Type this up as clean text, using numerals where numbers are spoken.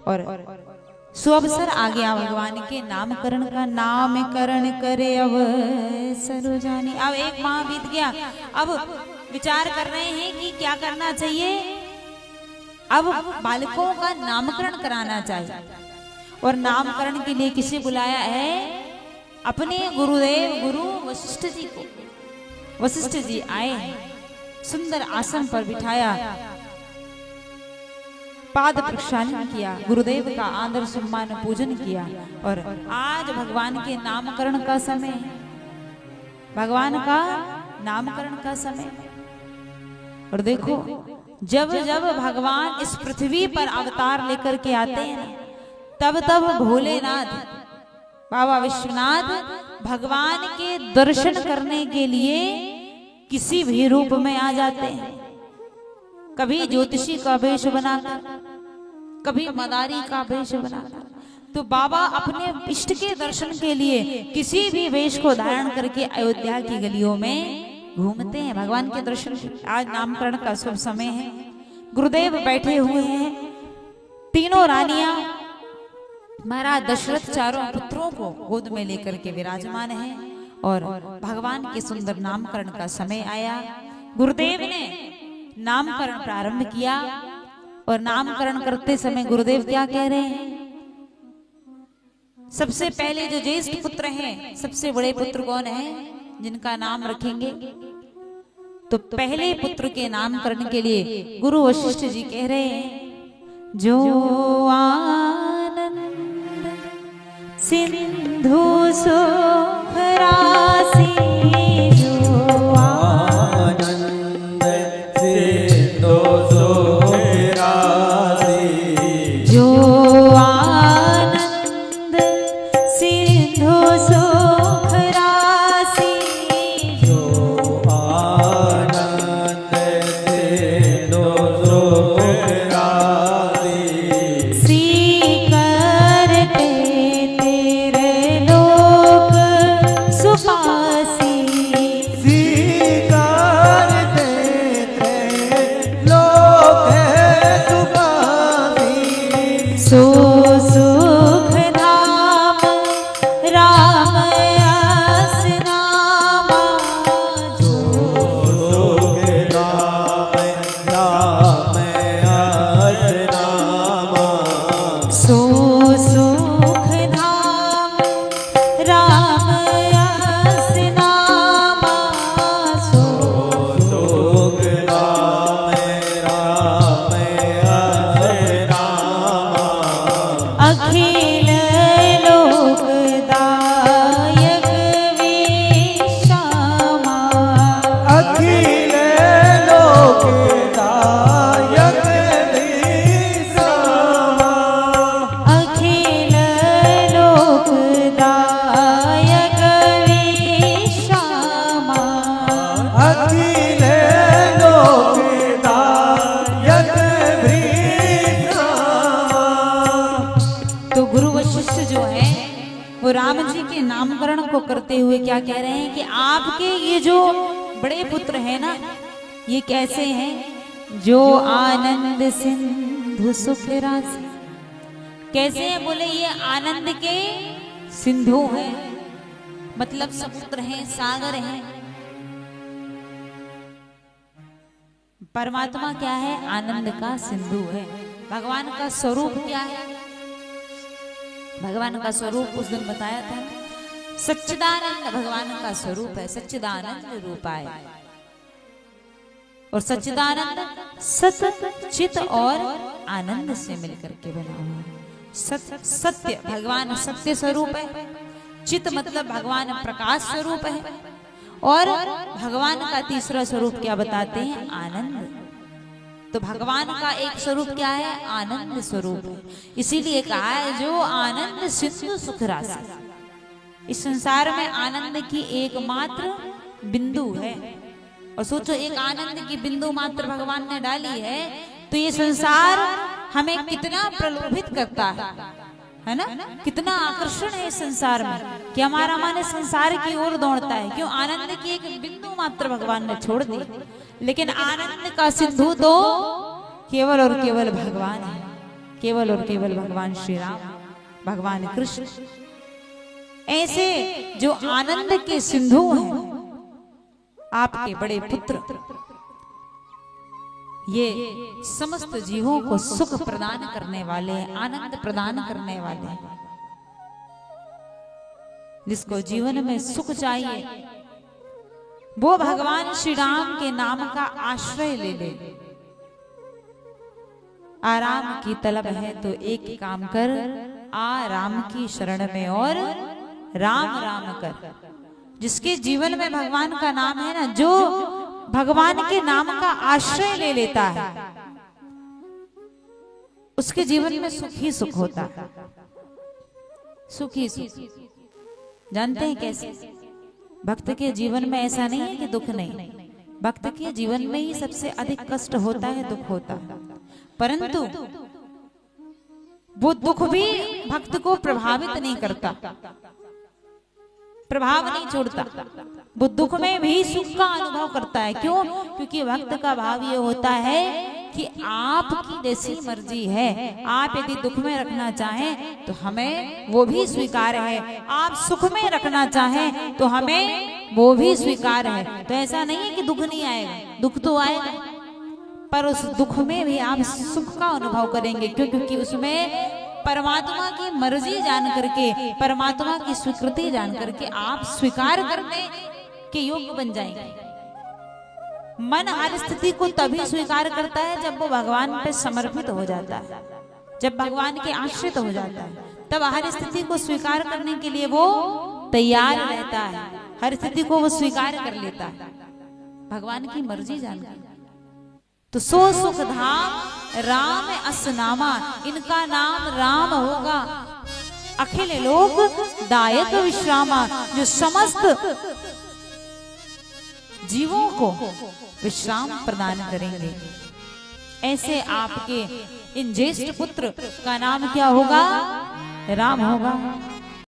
और सुअवसर आ गया भगवान के नामकरण का। नामकरण करे अब सरोजानी। अब एक माह बीत गया, अब विचार कर रहे हैं कि क्या करना चाहिए। अब बालकों का नामकरण कराना चाहिए और नामकरण के लिए किसे बुलाया है? अपने गुरुदेव गुरु वशिष्ठ जी को। वशिष्ठ जी आए हैं, सुंदर आसन पर बिठाया, पाद प्रक्षालन किया, गुरुदेव का आदर सम्मान पूजन किया। और आज भगवान के नामकरण का समय, भगवान का नामकरण का समय। और देखो, जब जब भगवान इस पृथ्वी पर अवतार लेकर के आते हैं, तब तब भोलेनाथ बाबा विश्वनाथ भगवान के दर्शन करने के लिए किसी भी रूप में आ जाते हैं। कभी ज्योतिषी का वेश बनाकर, कभी मदारी का वेश बनाकर। तो बाबा अपने इष्ट के दर्शन के लिए किसी भी वेश को धारण करके अयोध्या की गलियों में घूमते हैं भगवान के दर्शन। आज नामकरण का शुभ समय है, गुरुदेव बैठे हुए हैं, तीनों रानियां, महाराज दशरथ चारों पुत्रों को गोद में लेकर के विराजमान हैं और भगवान के सुंदर नामकरण का समय आया। गुरुदेव ने नामकरण प्रारंभ किया और नामकरण करते समय गुरुदेव क्या कह रहे हैं? सबसे पहले जो ज्येष्ठ पुत्र हैं, सबसे बड़े पुत्र कौन हैं जिनका नाम रखेंगे? तो पहले पुत्र के नामकरण के लिए गुरु वशिष्ठ जी कह रहे हैं, जो आनंद सिंधु सुख राशि, जो आनंद सिंधु सुख राशि, जो आनंद सिंधु सुख राशि, जो आनंद सिंधु सुख राशि, श्री करते तेरे लोक सुपासी, स्वीकार देते लोक सुपासी, सो सुख धाम राम यस नामा, सुख नाम राम यस नामा, सो सुख धाम राम यस नामा, सो सुख नाम राम यस नामा, अखिल लोकदायक विश्रामा, अखिल लोकदायक विश्रामा, अखिल लोकदायक विश्रामा, अखिल लोकदायक विश्रामा। तो गुरु वशिष्ठ जो है वो राम जी के नामकरण को करते हुए क्या कह रहे हैं कि आपके ये जो बड़े पुत्र हैं ना, ये कैसे हैं? जो आनंद सिंधु सुख राशि। कैसे हैं? बोले ये आनंद के सिंधु हैं, मतलब समुद्र हैं, सागर हैं। परमात्मा क्या है? आनंद का सिंधु है। भगवान का स्वरूप क्या है? भगवान का स्वरूप उस दिन बताया था, सच्चिदानंद भगवान का स्वरूप है, सच्चिदानंद रूपाय। और सच्चिदानंद सत चित और आनंद से मिलकर के बना हुआ। सत्य भगवान सत्य स्वरूप है, चित मतलब भगवान प्रकाश स्वरूप है, और भगवान का तीसरा स्वरूप क्या बताते हैं? आनंद। तो भगवान का एक स्वरूप क्या है? आनंद स्वरूप है। इसीलिए कहा है जो आनंद सिंधु सुख राशि। इस संसार में आनंद की एकमात्र बिंदु है। और सोचो, एक आनंद की बिंदु मात्र भगवान ने डाली है, तो ये संसार हमें कितना प्रलोभित करता है ना? कितना आकर्षण है इस संसार में कि हमारा मन इस संसार की ओर दौड़ता है। क्यों? आनंद की एक बिंदु मात्र भगवान ने छोड़ दी। लेकिन आनंद का सिंधु तो केवल और केवल भगवान है। केवल और केवल भगवान श्री राम, भगवान कृष्ण, ऐसे जो आनंद के सिंधु हैं, आपके बड़े पुत्र, ये समस्त जीवों को सुख प्रदान करने वाले, आनंद प्रदान करने वाले, जिसको जीवन में सुख चाहिए वो भगवान श्री राम के नाम का आश्रय ले ले। आराम की तलब है तो एक काम कर, आ राम की शरण में और राम राम कर। जिसके जीवन में भगवान का नाम है ना, जो भगवान के नाम का आश्रय ले लेता है, उसके जीवन में सुख ही सुख होता है, सुख ही सुख। जानते हैं कैसे? भक्त के जीवन में ऐसा नहीं है कि दुख नहीं, भक्त के जीवन में ही सबसे अधिक कष्ट होता है, दुख होता है, परंतु वो दुख भी भक्त को प्रभावित नहीं करता, प्रभाव नहीं छोड़ता। वो दुख में भी सुख का अनुभव करता है। क्यों? क्योंकि भक्त का भाव ये होता है कि आपकी जैसी मर्जी है, आप यदि दुख में रखना चाहें तो हमें वो भी स्वीकार है, आप सुख में रखना चाहें तो हमें वो भी स्वीकार है। तो ऐसा नहीं है कि दुख नहीं आएगा, दुख तो आएगा, पर उस दुख में भी आप सुख का अनुभव करेंगे। क्यों? क्योंकि उसमें परमात्मा की मर्जी जान करके, परमात्मा की स्वीकृति जान करके आप स्वीकार करने के योग्य बन जाएंगे। मन हर स्थिति को तभी स्वीकार करता है जब वो भगवान पे समर्पित हो जाता है, जब भगवान के आश्रित हो जाता है, तब हर स्थिति को स्वीकार करने के लिए वो तैयार रहता है, हर स्थिति को वो स्वीकार कर लेता है भगवान की मर्जी जानकर। तो सो सुख धाम राम असनामा, इनका नाम राम होगा, अखिल लोक दायक विश्रामा, जो समस्त जीवों को विश्राम प्रदान करेंगे। ऐसे आपके इन ज्येष्ठ पुत्र का नाम क्या होगा? राम होगा।